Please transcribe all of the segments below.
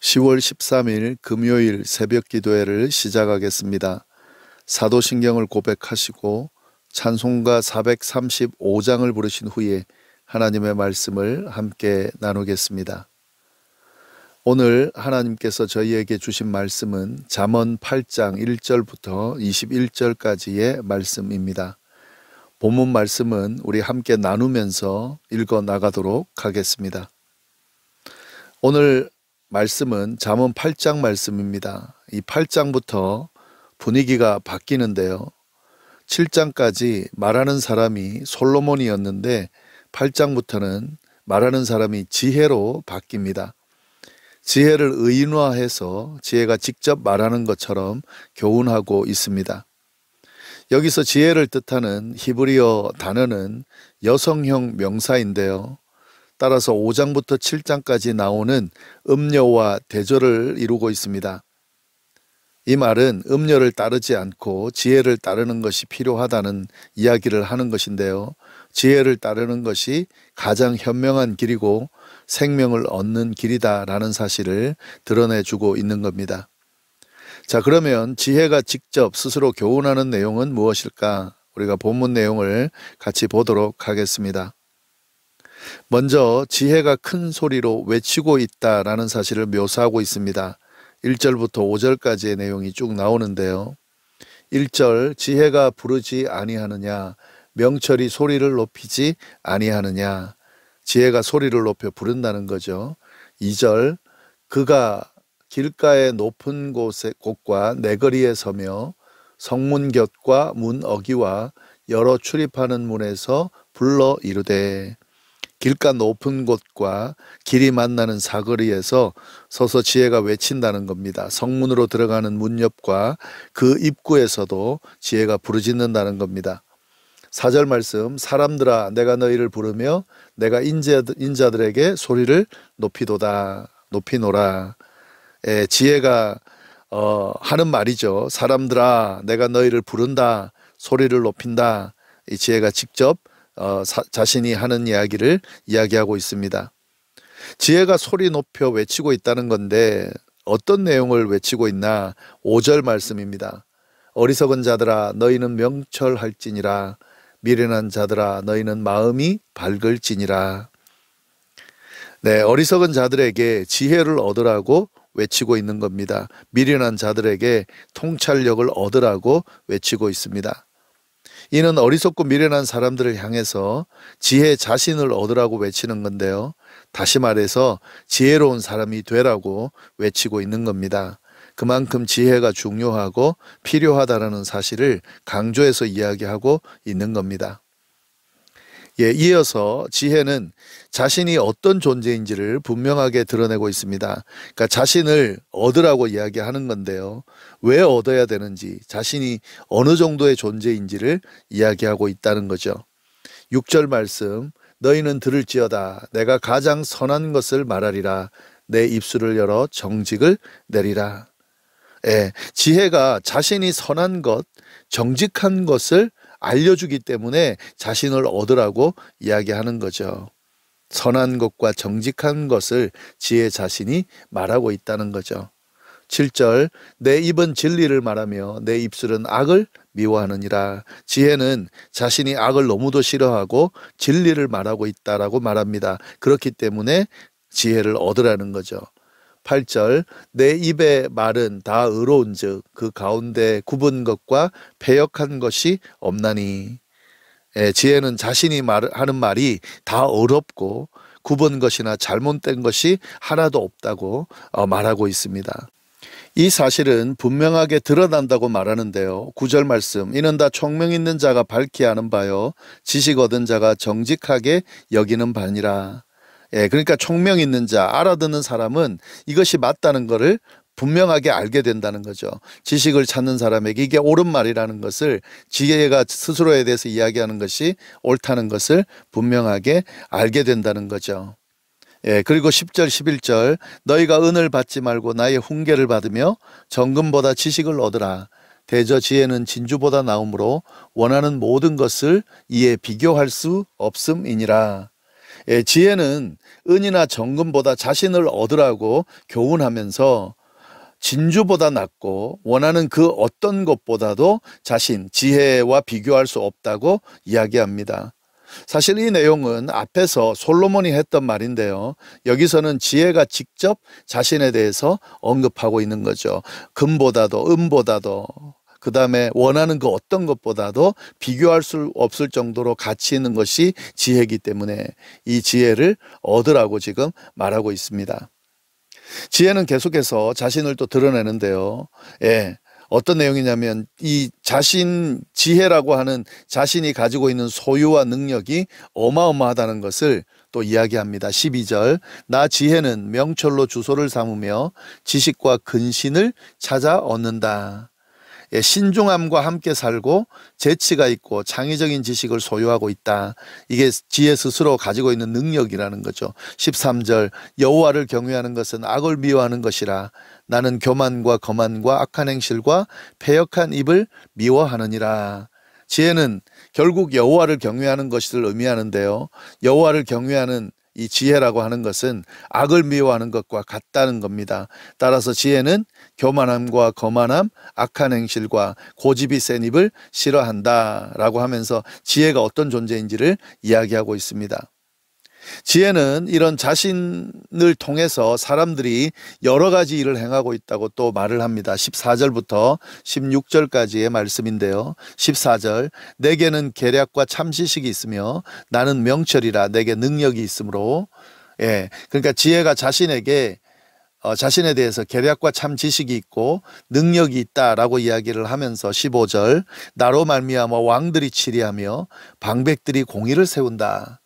10월 13일 금요일 새벽 기도회를 시작하겠습니다. 사도신경을 고백하시고 찬송가 435장을 부르신 후에 하나님의 말씀을 함께 나누겠습니다. 오늘 하나님께서 저희에게 주신 말씀은 잠언 8장 1절부터 21절까지의 말씀입니다. 본문 말씀은 우리 함께 나누면서 읽어 나가도록 하겠습니다. 오늘 말씀은 잠언 8장 말씀입니다. 이 8장부터 분위기가 바뀌는데요. 7장까지 말하는 사람이 솔로몬이었는데 8장부터는 말하는 사람이 지혜로 바뀝니다. 지혜를 의인화해서 지혜가 직접 말하는 것처럼 교훈하고 있습니다. 여기서 지혜를 뜻하는 히브리어 단어는 여성형 명사인데요. 따라서 5장부터 7장까지 나오는 음녀와 대조를 이루고 있습니다. 이 말은 음녀를 따르지 않고 지혜를 따르는 것이 필요하다는 이야기를 하는 것인데요. 지혜를 따르는 것이 가장 현명한 길이고 생명을 얻는 길이다라는 사실을 드러내주고 있는 겁니다. 자, 그러면 지혜가 직접 스스로 교훈하는 내용은 무엇일까? 우리가 본문 내용을 같이 보도록 하겠습니다. 먼저 지혜가 큰 소리로 외치고 있다라는 사실을 묘사하고 있습니다. 1절부터 5절까지의 내용이 쭉 나오는데요. 1절 지혜가 부르지 아니하느냐, 명철이 소리를 높이지 아니하느냐. 지혜가 소리를 높여 부른다는 거죠. 2절 그가 길가의 높은 곳과 내거리에 서며 성문 곁과 문 어기와 여러 출입하는 문에서 불러 이르되. 길가 높은 곳과 길이 만나는 사거리에서 서서 지혜가 외친다는 겁니다. 성문으로 들어가는 문 옆과 그 입구에서도 지혜가 부르짖는다는 겁니다. 4절 말씀, 사람들아 내가 너희를 부르며 내가 인자들에게 소리를 높이노라. 지혜가 하는 말이죠. 사람들아 내가 너희를 부른다, 소리를 높인다. 이 지혜가 직접 자신이 하는 이야기를 이야기하고 있습니다. 지혜가 소리 높여 외치고 있다는 건데 어떤 내용을 외치고 있나? 5절 말씀입니다. 어리석은 자들아 너희는 명철할지니라, 미련한 자들아 너희는 마음이 밝을지니라. 네, 어리석은 자들에게 지혜를 얻으라고 외치고 있는 겁니다. 미련한 자들에게 통찰력을 얻으라고 외치고 있습니다. 이는 어리석고 미련한 사람들을 향해서 지혜 자신을 얻으라고 외치는 건데요. 다시 말해서 지혜로운 사람이 되라고 외치고 있는 겁니다. 그만큼 지혜가 중요하고 필요하다는 사실을 강조해서 이야기하고 있는 겁니다. 이어서 지혜는 자신이 어떤 존재인지를 분명하게 드러내고 있습니다. 그러니까 자신을 얻으라고 이야기하는 건데요. 왜 얻어야 되는지, 자신이 어느 정도의 존재인지를 이야기하고 있다는 거죠. 6절 말씀, 너희는 들을지어다. 내가 가장 선한 것을 말하리라. 내 입술을 열어 정직을 내리라. 지혜가 자신이 선한 것, 정직한 것을 알려주기 때문에 자신을 얻으라고 이야기하는 거죠. 선한 것과 정직한 것을 지혜 자신이 말하고 있다는 거죠. 7절 내 입은 진리를 말하며 내 입술은 악을 미워하느니라. 지혜는 자신이 악을 너무도 싫어하고 진리를 말하고 있다라고 말합니다. 그렇기 때문에 지혜를 얻으라는 거죠. 8절 내 입의 말은 다 의로운즉 그 가운데 굽은 것과 패역한 것이 없나니. 지혜는 자신이 하는 말이 다 어렵고 굽은 것이나 잘못된 것이 하나도 없다고 말하고 있습니다. 이 사실은 분명하게 드러난다고 말하는데요. 9절 말씀, 이는 다 총명 있는 자가 밝히 아는 바요 지식 얻은 자가 정직하게 여기는 바니라. 그러니까 총명 있는 자, 알아듣는 사람은 이것이 맞다는 것을 분명하게 알게 된다는 거죠. 지식을 찾는 사람에게 이게 옳은 말이라는 것을, 지혜가 스스로에 대해서 이야기하는 것이 옳다는 것을 분명하게 알게 된다는 거죠. 그리고 10절 11절 너희가 은을 받지 말고 나의 훈계를 받으며 정금보다 지식을 얻으라. 대저 지혜는 진주보다 나음으로 원하는 모든 것을 이에 비교할 수 없음이니라. 예, 지혜는 은이나 정금보다 자신을 얻으라고 교훈하면서 진주보다 낫고 원하는 그 어떤 것보다도 자신, 지혜와 비교할 수 없다고 이야기합니다. 사실 이 내용은 앞에서 솔로몬이 했던 말인데요. 여기서는 지혜가 직접 자신에 대해서 언급하고 있는 거죠. 금보다도 은보다도 그 다음에 원하는 그 어떤 것보다도 비교할 수 없을 정도로 가치 있는 것이 지혜이기 때문에 이 지혜를 얻으라고 지금 말하고 있습니다. 지혜는 계속해서 자신을 또 드러내는데요. 예. 어떤 내용이냐면 이 지혜라고 하는 자신이 가지고 있는 소유와 능력이 어마어마하다는 것을 또 이야기합니다. 12절 나 지혜는 명철로 주소를 삼으며 지식과 근신을 찾아 얻는다. 예, 신중함과 함께 살고 재치가 있고 창의적인 지식을 소유하고 있다. 이게 지혜 스스로 가지고 있는 능력이라는 거죠. 13절 여호와를 경외하는 것은 악을 미워하는 것이라 나는 교만과 거만과 악한 행실과 패역한 입을 미워하느니라. 지혜는 결국 여호와를 경외하는 것을 의미하는데요. 여호와를 경외하는 이 지혜라고 하는 것은 악을 미워하는 것과 같다는 겁니다. 따라서 지혜는 교만함과 거만함, 악한 행실과 고집이 센 입을 싫어한다라고 하면서 지혜가 어떤 존재인지를 이야기하고 있습니다. 지혜는 이런 자신을 통해서 사람들이 여러 가지 일을 행하고 있다고 또 말을 합니다. 14절부터 16절까지의 말씀인데요. 14절 내게는 계략과 참지식이 있으며 나는 명철이라 내게 능력이 있으므로 그러니까 지혜가 자신에 대해서 계략과 참 지식이 있고 능력이 있다라고 이야기를 하면서 15절 나로 말미암아 왕들이 치리하며 방백들이 공의를 세운다.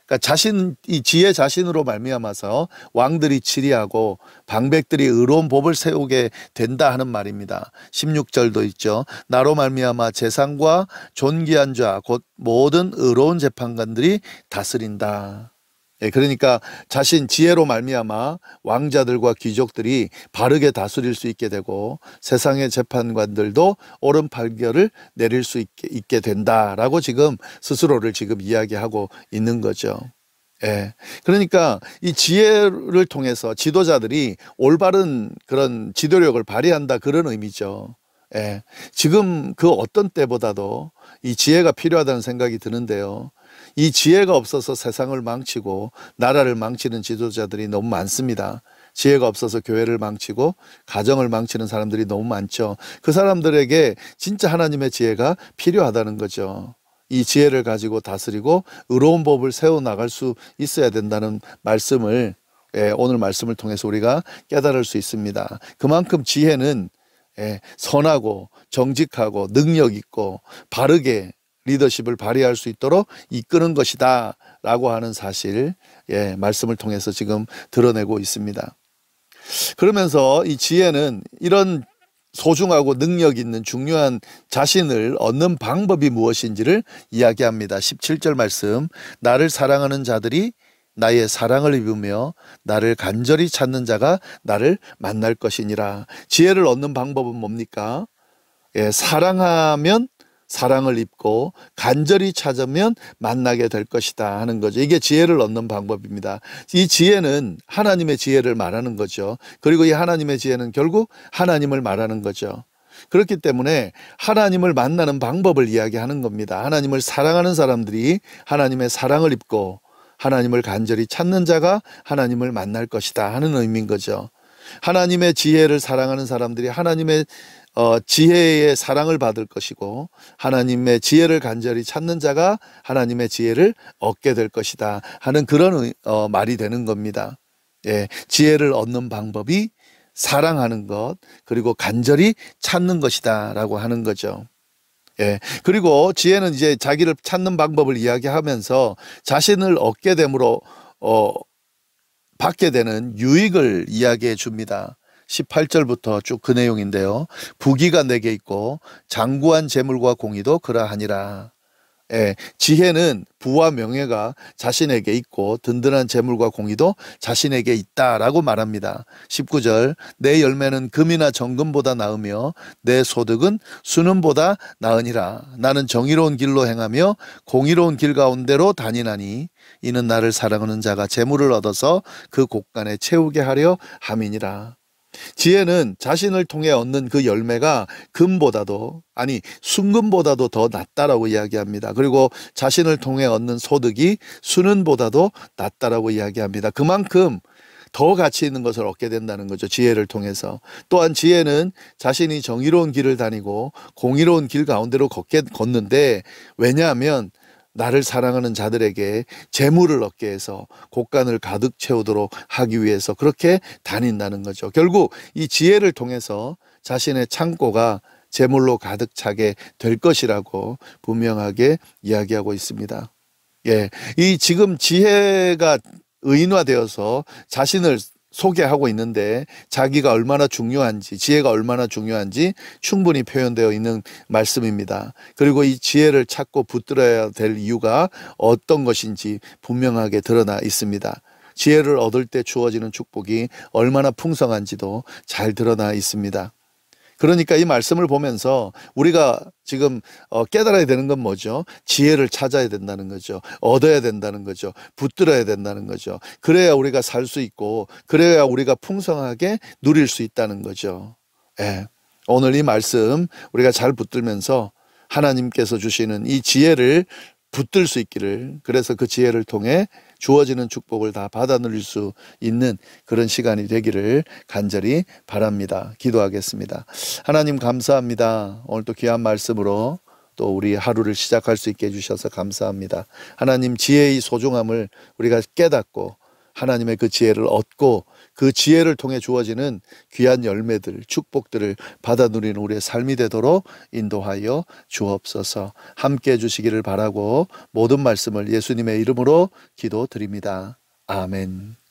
그러니까 이 지혜 자신으로 말미암아서 왕들이 치리하고 방백들이 의로운 법을 세우게 된다 하는 말입니다. 16절도 있죠. 나로 말미암아 재상과 존귀한 자 곧 모든 의로운 재판관들이 다스린다. 그러니까 자신 지혜로 말미암아 왕자들과 귀족들이 바르게 다스릴 수 있게 되고 세상의 재판관들도 옳은 판결을 내릴 수 있게 된다라고 지금 스스로를 지금 이야기하고 있는 거죠. 그러니까 이 지혜를 통해서 지도자들이 올바른 그런 지도력을 발휘한다 그런 의미죠. 지금 그 어떤 때보다도 이 지혜가 필요하다는 생각이 드는데요. 이 지혜가 없어서 세상을 망치고 나라를 망치는 지도자들이 너무 많습니다. 지혜가 없어서 교회를 망치고 가정을 망치는 사람들이 너무 많죠. 그 사람들에게 진짜 하나님의 지혜가 필요하다는 거죠. 이 지혜를 가지고 다스리고 의로운 법을 세워나갈 수 있어야 된다는 말씀을 오늘 말씀을 통해서 우리가 깨달을 수 있습니다. 그만큼 지혜는 선하고 정직하고 능력 있고 바르게 리더십을 발휘할 수 있도록 이끄는 것이다 라고 하는 사실 말씀을 통해서 지금 드러내고 있습니다. 그러면서 이 지혜는 이런 소중하고 능력 있는 중요한 자신을 얻는 방법이 무엇인지를 이야기합니다. 17절 말씀 나를 사랑하는 자들이 나의 사랑을 입으며 나를 간절히 찾는 자가 나를 만날 것이니라. 지혜를 얻는 방법은 뭡니까? 사랑하면 사랑을 입고 간절히 찾으면 만나게 될 것이다 하는 거죠. 이게 지혜를 얻는 방법입니다. 이 지혜는 하나님의 지혜를 말하는 거죠. 그리고 이 하나님의 지혜는 결국 하나님을 말하는 거죠. 그렇기 때문에 하나님을 만나는 방법을 이야기하는 겁니다. 하나님을 사랑하는 사람들이 하나님의 사랑을 입고 하나님을 간절히 찾는 자가 하나님을 만날 것이다 하는 의미인 거죠. 하나님의 지혜를 사랑하는 사람들이 하나님의 지혜의 사랑을 받을 것이고 하나님의 지혜를 간절히 찾는 자가 하나님의 지혜를 얻게 될 것이다 하는 그런 말이 되는 겁니다. 지혜를 얻는 방법이 사랑하는 것 그리고 간절히 찾는 것이다 라고 하는 거죠. 그리고 지혜는 이제 자기를 찾는 방법을 이야기하면서 자신을 얻게 됨으로 받게 되는 유익을 이야기해 줍니다. 18절부터 쭉 그 내용인데요. 부귀가 내게 있고 장구한 재물과 공의도 그러하니라. 예, 지혜는 부와 명예가 자신에게 있고 든든한 재물과 공의도 자신에게 있다라고 말합니다. 19절 내 열매는 금이나 정금보다 나으며 내 소득은 수는보다 나으니라. 나는 정의로운 길로 행하며 공의로운 길 가운데로 다니나니 이는 나를 사랑하는 자가 재물을 얻어서 그 곳간에 채우게 하려 함이니라. 지혜는 자신을 통해 얻는 그 열매가 금보다도 아니 순금보다도 더 낫다라고 이야기합니다. 그리고 자신을 통해 얻는 소득이 수는보다도 낫다라고 이야기합니다. 그만큼 더 가치 있는 것을 얻게 된다는 거죠. 지혜를 통해서. 또한 지혜는 자신이 정의로운 길을 다니고 공의로운 길 가운데로 걷는데, 왜냐하면 나를 사랑하는 자들에게 재물을 얻게 해서 곳간을 가득 채우도록 하기 위해서 그렇게 다닌다는 거죠. 결국 이 지혜를 통해서 자신의 창고가 재물로 가득 차게 될 것이라고 분명하게 이야기하고 있습니다. 예, 이 지금 지혜가 의인화되어서 자신을 소개하고 있는데 자기가 얼마나 중요한지, 지혜가 얼마나 중요한지 충분히 표현되어 있는 말씀입니다. 그리고 이 지혜를 찾고 붙들어야 될 이유가 어떤 것인지 분명하게 드러나 있습니다. 지혜를 얻을 때 주어지는 축복이 얼마나 풍성한지도 잘 드러나 있습니다. 그러니까 이 말씀을 보면서 우리가 지금 깨달아야 되는 건 뭐죠? 지혜를 찾아야 된다는 거죠. 얻어야 된다는 거죠. 붙들어야 된다는 거죠. 그래야 우리가 살 수 있고, 그래야 우리가 풍성하게 누릴 수 있다는 거죠. 예. 오늘 이 말씀 우리가 잘 붙들면서 하나님께서 주시는 이 지혜를 붙들 수 있기를, 그래서 그 지혜를 통해 주어지는 축복을 다 받아 누릴 수 있는 그런 시간이 되기를 간절히 바랍니다. 기도하겠습니다. 하나님 감사합니다. 오늘 또 귀한 말씀으로 또 우리 하루를 시작할 수 있게 해주셔서 감사합니다. 하나님 지혜의 소중함을 우리가 깨닫고 하나님의 그 지혜를 얻고 그 지혜를 통해 주어지는 귀한 열매들, 축복들을 받아 누리는 우리의 삶이 되도록 인도하여 주옵소서. 함께 해주시기를 바라고 모든 말씀을 예수님의 이름으로 기도드립니다. 아멘.